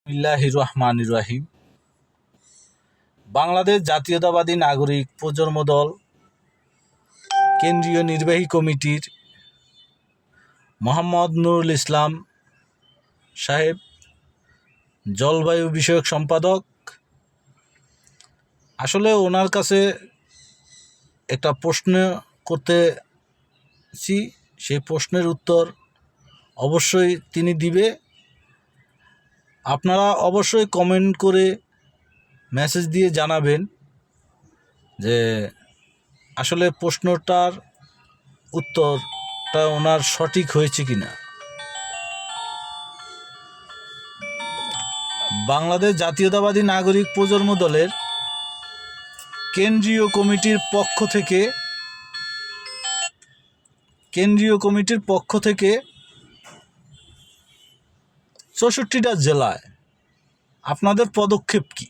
বিসমিল্লাহির রহমানির রহিম। বাংলাদেশ জাতীয়তাবাদী নাগরিক প্রজন্ম দল কেন্দ্রীয় নির্বাহী কমিটির মোহাম্মদ নুরুল ইসলাম সাহেব, জলবায়ু বিষয়ক সম্পাদক। আসলে ওনার কাছে একটা প্রশ্ন করতেছি, সেই প্রশ্নের উত্তর অবশ্যই তিনি দিবে। আপনারা অবশ্যই কমেন্ট করে মেসেজ দিয়ে জানাবেন যে আসলে প্রশ্নটার উত্তরটা ওনার সঠিক হয়েছে কিনা। বাংলাদেশ জাতীয়তাবাদী নাগরিক প্রজন্ম দলের কেন্দ্রীয় কমিটির পক্ষ থেকে ৬৪টা জেলায় আপনাদের পদক্ষেপ কি?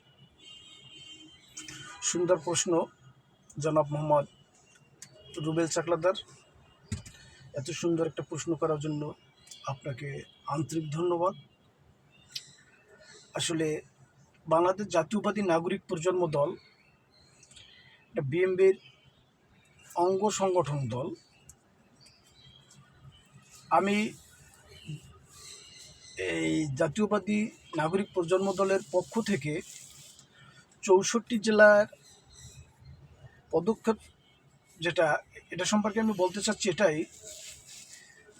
সুন্দর প্রশ্ন জনাব মোহাম্মদ রুবেল চাকলাদার। এত সুন্দর একটা প্রশ্ন করার জন্য আপনাকে আন্তরিক ধন্যবাদ। আসলে বাংলাদেশ জাতীয়তাবাদী নাগরিক প্রজন্ম দল এটা বিএমপির অঙ্গ সংগঠন দল। আমি এই জাতীয়তাবাদী নাগরিক প্রজন্ম দলের পক্ষ থেকে ৬৪ জেলার পদক্ষেপ এটা সম্পর্কে আমি বলতে চাচ্ছি এটাই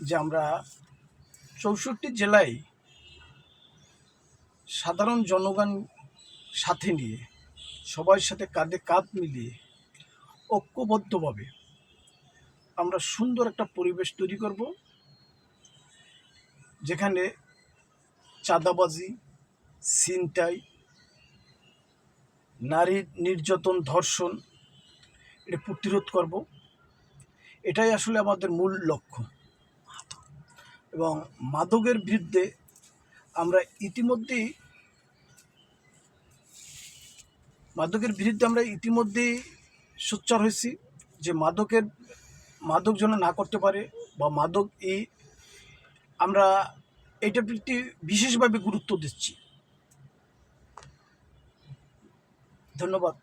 যে আমরা ৬৪ জেলায় সাধারণ জনগণ সাথে নিয়ে, সবার সাথে কাঁধে কাঁধ মিলিয়ে ঐক্যবদ্ধভাবে আমরা সুন্দর একটা পরিবেশ তৈরি করব, যেখানে চাঁদাবাজি, ছিনতাই, নারী নির্যাতন, ধর্ষণ এটা প্রতিরোধ করব। এটাই আসলে আমাদের মূল লক্ষ্য। এবং মাদকের বিরুদ্ধে আমরা ইতিমধ্যেই সোচ্চার হয়েছি যে মাদক যেন না করতে পারে, বা আমরা এটার প্রতি বিশেষভাবে গুরুত্ব দিচ্ছি। ধন্যবাদ।